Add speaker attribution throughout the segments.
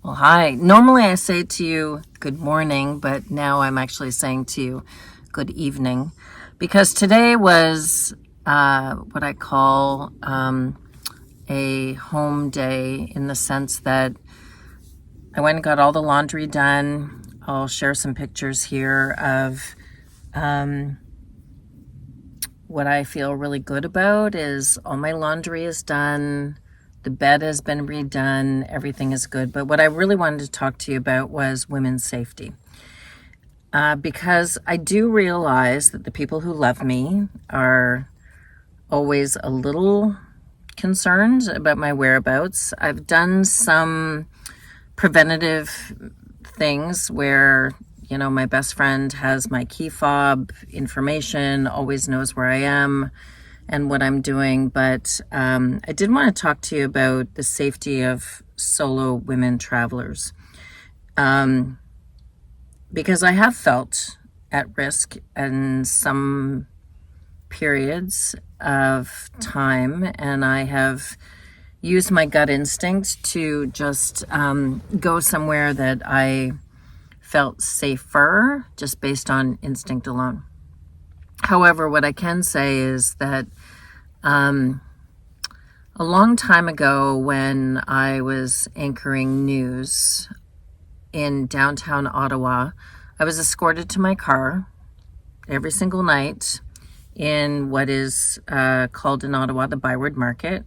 Speaker 1: Well, hi. Normally I say to you good morning, but now I'm actually saying to you good evening because today was what I call a home day in the sense that I went and got all the laundry done. I'll share some pictures here of what I feel really good about is all my laundry is done. The bed has been redone. Everything is good. But what I really wanted to talk to you about was women's safety. Because I do realize that the people who love me are always a little concerned about my whereabouts. I've done some preventative things where, my best friend has my key fob information, always knows where I am and what I'm doing. But I did want to talk to you about the safety of solo women travelers. Because I have felt at risk in some periods of time, and I have used my gut instinct to just go somewhere that I felt safer just based on instinct alone. However, what I can say is that a long time ago, when I was anchoring news in downtown Ottawa, I was escorted to my car every single night in what is called in Ottawa the Byward Market,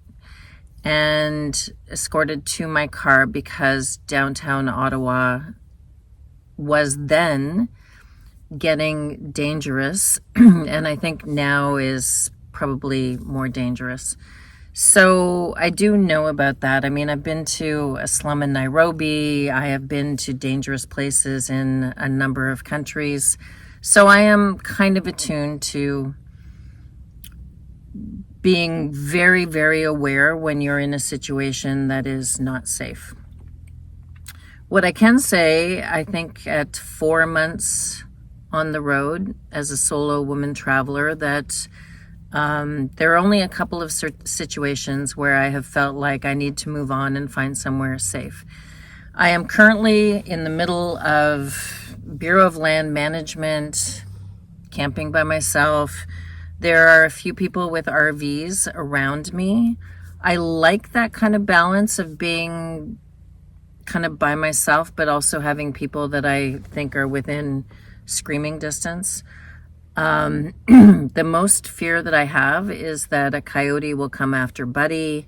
Speaker 1: and escorted to my car because downtown Ottawa was then getting dangerous, and I think now is probably more dangerous. So I do know about that. I mean, I've been to a slum in Nairobi. I have been to dangerous places in a number of countries. So I am kind of attuned to being very, very aware when you're in a situation that is not safe. What I can say, I think at 4 months on the road as a solo woman traveler, that there are only a couple of situations where I have felt like I need to move on and find somewhere safe. I am currently in the middle of Bureau of Land Management, camping by myself. There are a few people with RVs around me. I like that kind of balance of being kind of by myself, but also having people that I think are within screaming distance. The most fear that I have is that a coyote will come after Buddy.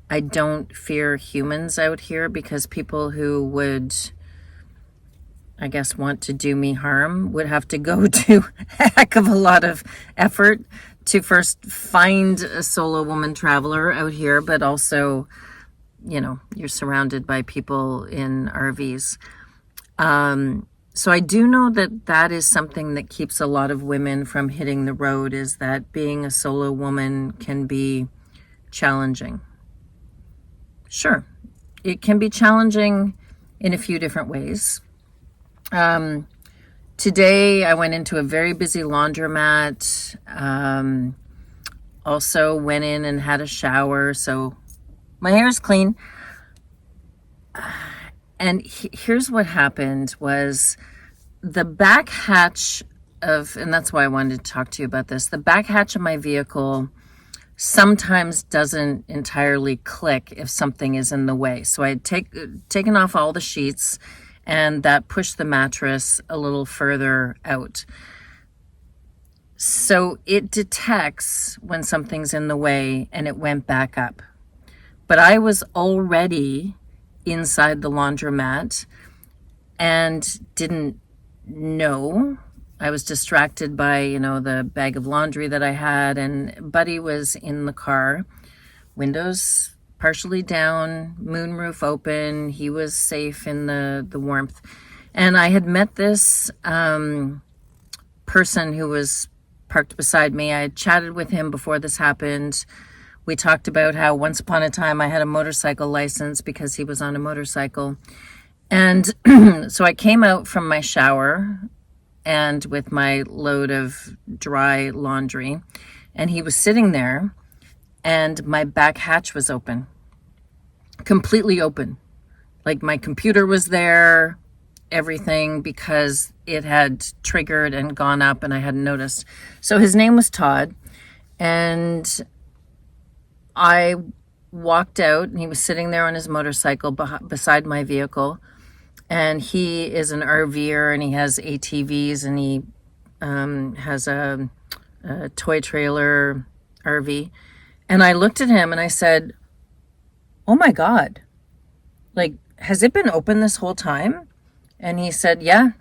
Speaker 1: I don't fear humans out here because people who would, I guess, want to do me harm would have to go to a heck of a lot of effort to first find a solo woman traveler out here, but also, you're surrounded by people in RVs. So I do know that that is something that keeps a lot of women from hitting the road, is that being a solo woman can be challenging. Sure, it can be challenging in a few different ways. Today I went into a very busy laundromat, also went in and had a shower, so my hair is clean. And here's what happened was the back hatch of, and that's why I wanted to talk to you about this, the back hatch of my vehicle sometimes doesn't entirely click if something is in the way. So I had taken off all the sheets, and that pushed the mattress a little further out. So it detects when something's in the way, and it went back up. But I was already inside the laundromat and didn't know. I was distracted by, the bag of laundry that I had, and Buddy was in the car, windows partially down, moonroof open. He was safe in the warmth. And I had met this person who was parked beside me. I had chatted with him before this happened. We talked about how once upon a time I had a motorcycle license because he was on a motorcycle. And so I came out from my shower and with my load of dry laundry, and he was sitting there, and my back hatch was open, completely open. Like my computer was there, everything, because it had triggered and gone up and I hadn't noticed. So his name was Todd, and I walked out and he was sitting there on his motorcycle beside my vehicle. And he is an RVer and he has ATVs and he has a toy trailer RV. And I looked at him and I said, "Oh my God, like, has it been open this whole time?" And he said, "Yeah."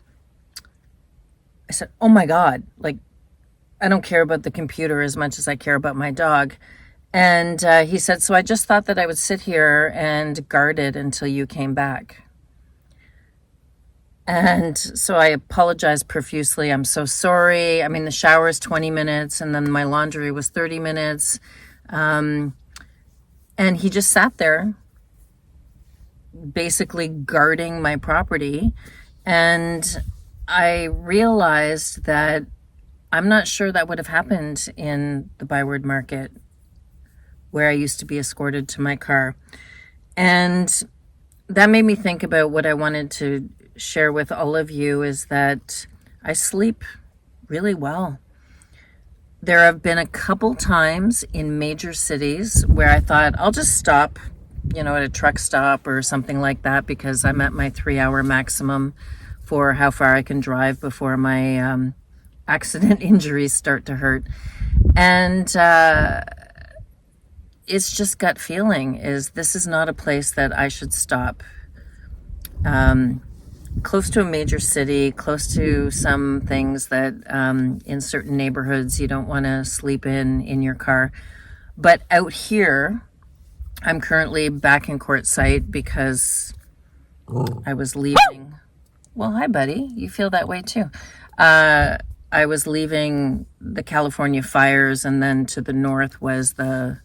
Speaker 1: I said, "Oh my God, like, I don't care about the computer as much as I care about my dog." And he said, "So I just thought that I would sit here and guard it until you came back." And so I apologized profusely. "I'm so sorry. I mean, the shower is 20 minutes and then my laundry was 30 minutes. And he just sat there basically guarding my property. And I realized that I'm not sure that would have happened in the Byward Market where I used to be escorted to my car. And that made me think about what I wanted to share with all of you, is that I sleep really well. There have been a couple times in major cities where I thought I'll just stop, at a truck stop or something like that, because I'm at my 3-hour maximum for how far I can drive before my accident injuries start to hurt. And it's just gut feeling, is this is not a place that I should stop. Close to a major city, close to some things that in certain neighborhoods you don't want to sleep in your car. But out here, I'm currently back in court site because I was leaving. Well, hi, buddy. You feel that way too. I was leaving the California fires, and then to the north was the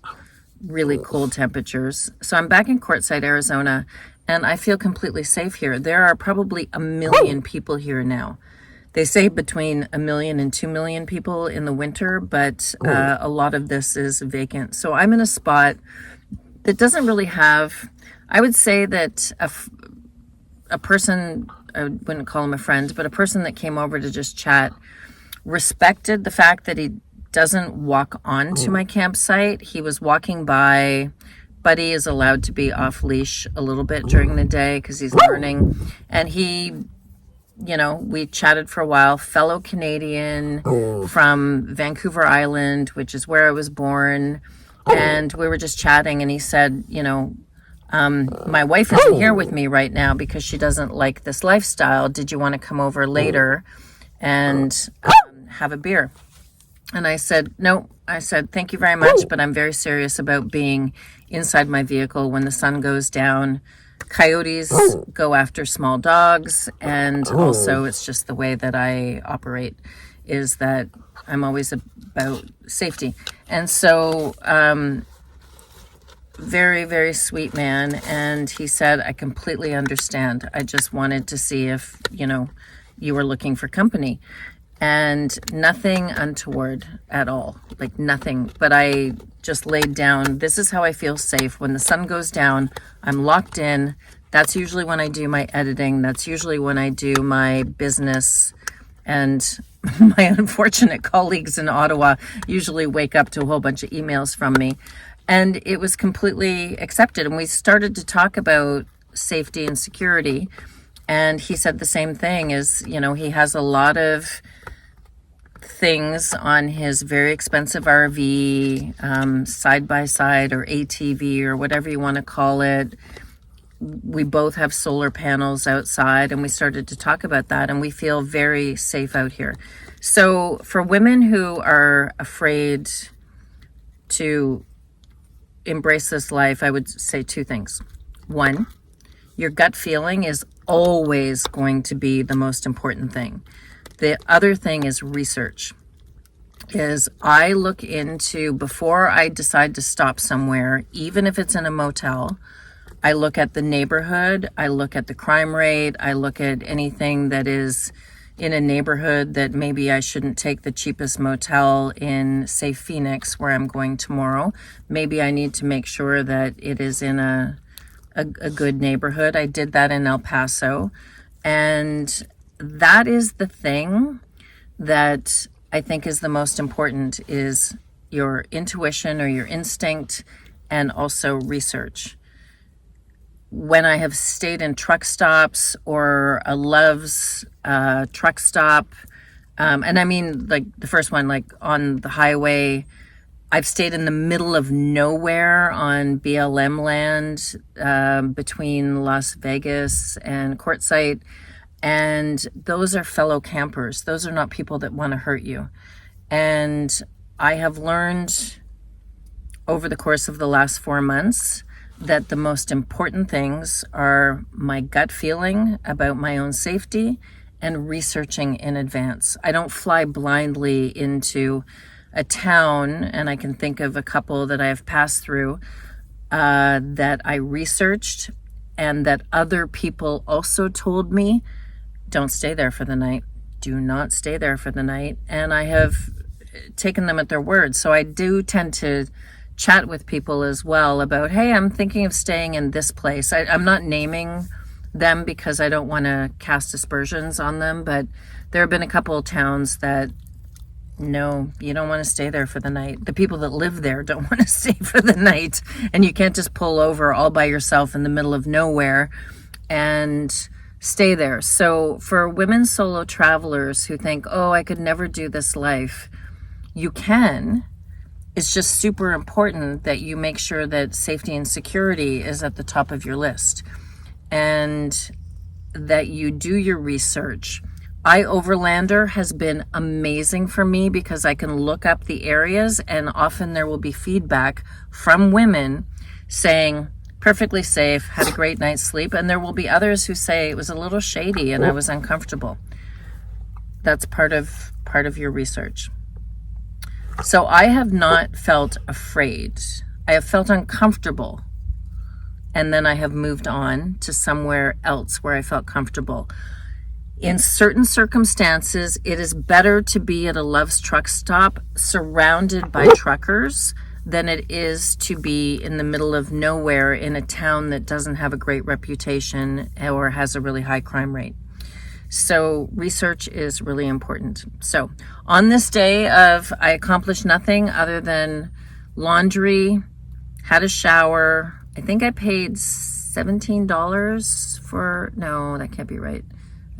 Speaker 1: really cold temperatures. So I'm back in Quartzsite, Arizona, and I feel completely safe here. There are probably 1 million people here now. They say between 1 million and 2 million people in the winter, but a lot of this is vacant. So I'm in a spot that doesn't really have, I would say that a person, I wouldn't call him a friend, but a person that came over to just chat, respected the fact that he doesn't walk onto my campsite. He was walking by. Buddy is allowed to be off leash a little bit during the day because he's learning. And he, we chatted for a while. Fellow Canadian from Vancouver Island, which is where I was born. And we were just chatting, and he said, my wife isn't here with me right now because she doesn't like this lifestyle. Did you want to come over later and have a beer? And I said, no. I said, thank you very much, but I'm very serious about being inside my vehicle when the sun goes down. Coyotes go after small dogs, and also it's just the way that I operate, is that I'm always about safety. And so, very, very sweet man. And he said, I completely understand. I just wanted to see if, you were looking for company. And nothing untoward at all, like nothing. But I just laid down, this is how I feel safe. When the sun goes down, I'm locked in. That's usually when I do my editing. That's usually when I do my business. And my unfortunate colleagues in Ottawa usually wake up to a whole bunch of emails from me. And it was completely accepted. And we started to talk about safety and security. And he said the same thing, is, he has a lot of things on his very expensive RV, side-by-side or ATV or whatever you want to call it. We both have solar panels outside, and we started to talk about that, and we feel very safe out here. So for women who are afraid to embrace this life, I would say 2 things. 1, your gut feeling is always going to be the most important thing. The other thing is research. Is I look into, before I decide to stop somewhere, even if it's in a motel, I look at the neighborhood, I look at the crime rate, I look at anything that is in a neighborhood that maybe I shouldn't take the cheapest motel in, say, Phoenix, where I'm going tomorrow. Maybe I need to make sure that it is in a a good neighborhood. I did that in El Paso. And that is the thing that I think is the most important, is your intuition or your instinct, and also research. When I have stayed in truck stops or a Love's truck stop, and I mean like the first one, like on the highway, I've stayed in the middle of nowhere on BLM land between Las Vegas and Quartzsite. And those are fellow campers. Those are not people that want to hurt you. And I have learned over the course of the last 4 months that the most important things are my gut feeling about my own safety and researching in advance. I don't fly blindly into a town, and I can think of a couple that I have passed through that I researched and that other people also told me, don't stay there for the night. Do not stay there for the night. And I have taken them at their word. So I do tend to chat with people as well about, hey, I'm thinking of staying in this place. I'm not naming them because I don't want to cast aspersions on them, but there have been a couple of towns that, no, you don't want to stay there for the night. The people that live there don't want to stay for the night. And you can't just pull over all by yourself in the middle of nowhere and stay there. So for women solo travelers who think, oh, I could never do this life, you can. It's just super important that you make sure that safety and security is at the top of your list and that you do your research. iOverlander has been amazing for me because I can look up the areas, and often there will be feedback from women saying, perfectly safe, had a great night's sleep. And there will be others who say it was a little shady and I was uncomfortable. That's part of your research. So I have not felt afraid. I have felt uncomfortable. And then I have moved on to somewhere else where I felt comfortable. In certain circumstances, it is better to be at a Love's truck stop surrounded by truckers than it is to be in the middle of nowhere in a town that doesn't have a great reputation or has a really high crime rate. So research is really important. So on this day I accomplished nothing other than laundry, had a shower. I think I paid $17 for, no, that can't be right.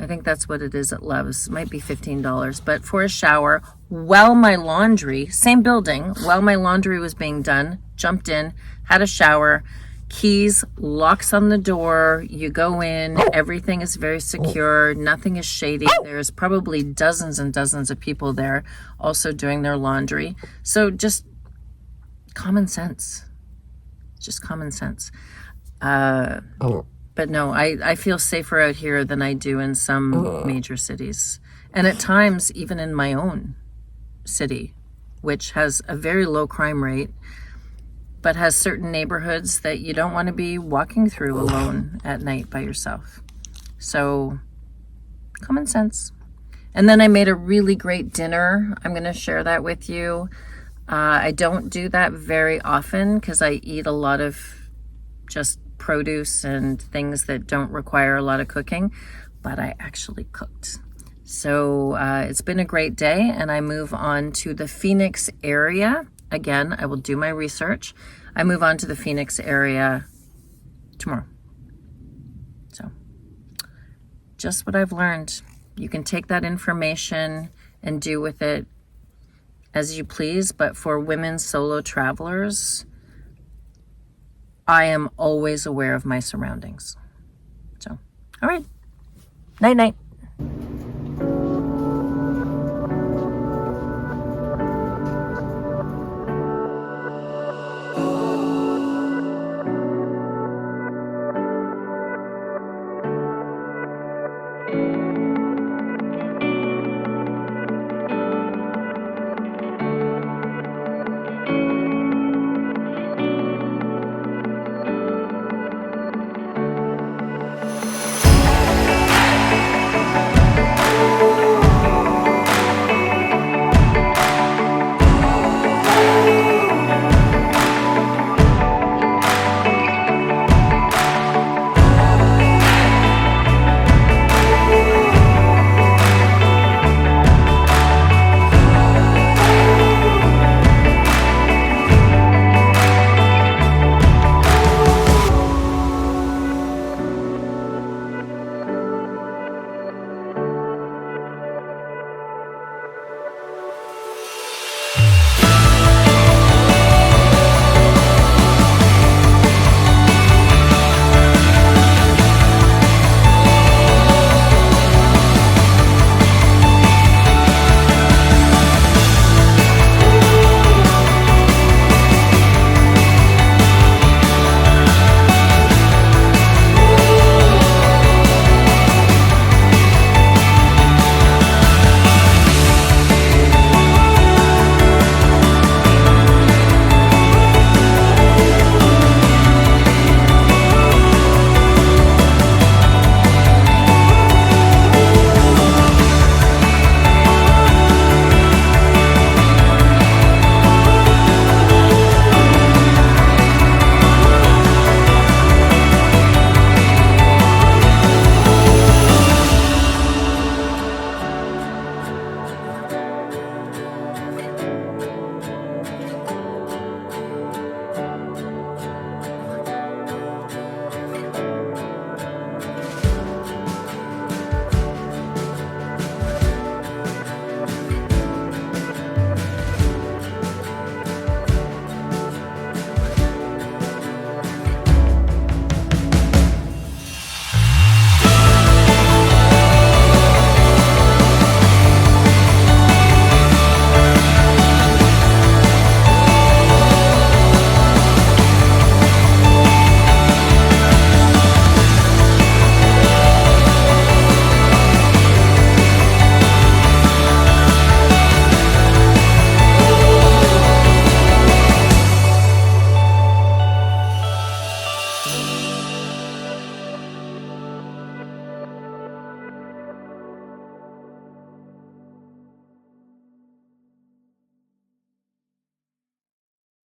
Speaker 1: I think that's what it is at Love's. It might be $15, but for a shower while my laundry, same building, while my laundry was being done, jumped in, had a shower, keys, locks on the door, you go in, everything is very secure, nothing is shady. There's probably dozens and dozens of people there also doing their laundry. So just common sense. Just common sense. But no, I feel safer out here than I do in some major cities. And at times, even in my own city, which has a very low crime rate, but has certain neighborhoods that you don't want to be walking through alone at night by yourself. So, common sense. And then I made a really great dinner. I'm going to share that with you. I don't do that very often because I eat a lot of just produce and things that don't require a lot of cooking, but I actually cooked. So it's been a great day, and I move on to the Phoenix area. Again, I will do my research. I move on to the Phoenix area tomorrow. So just what I've learned. You can take that information and do with it as you please, but for women solo travelers, I am always aware of my surroundings. So, all right. Night, night.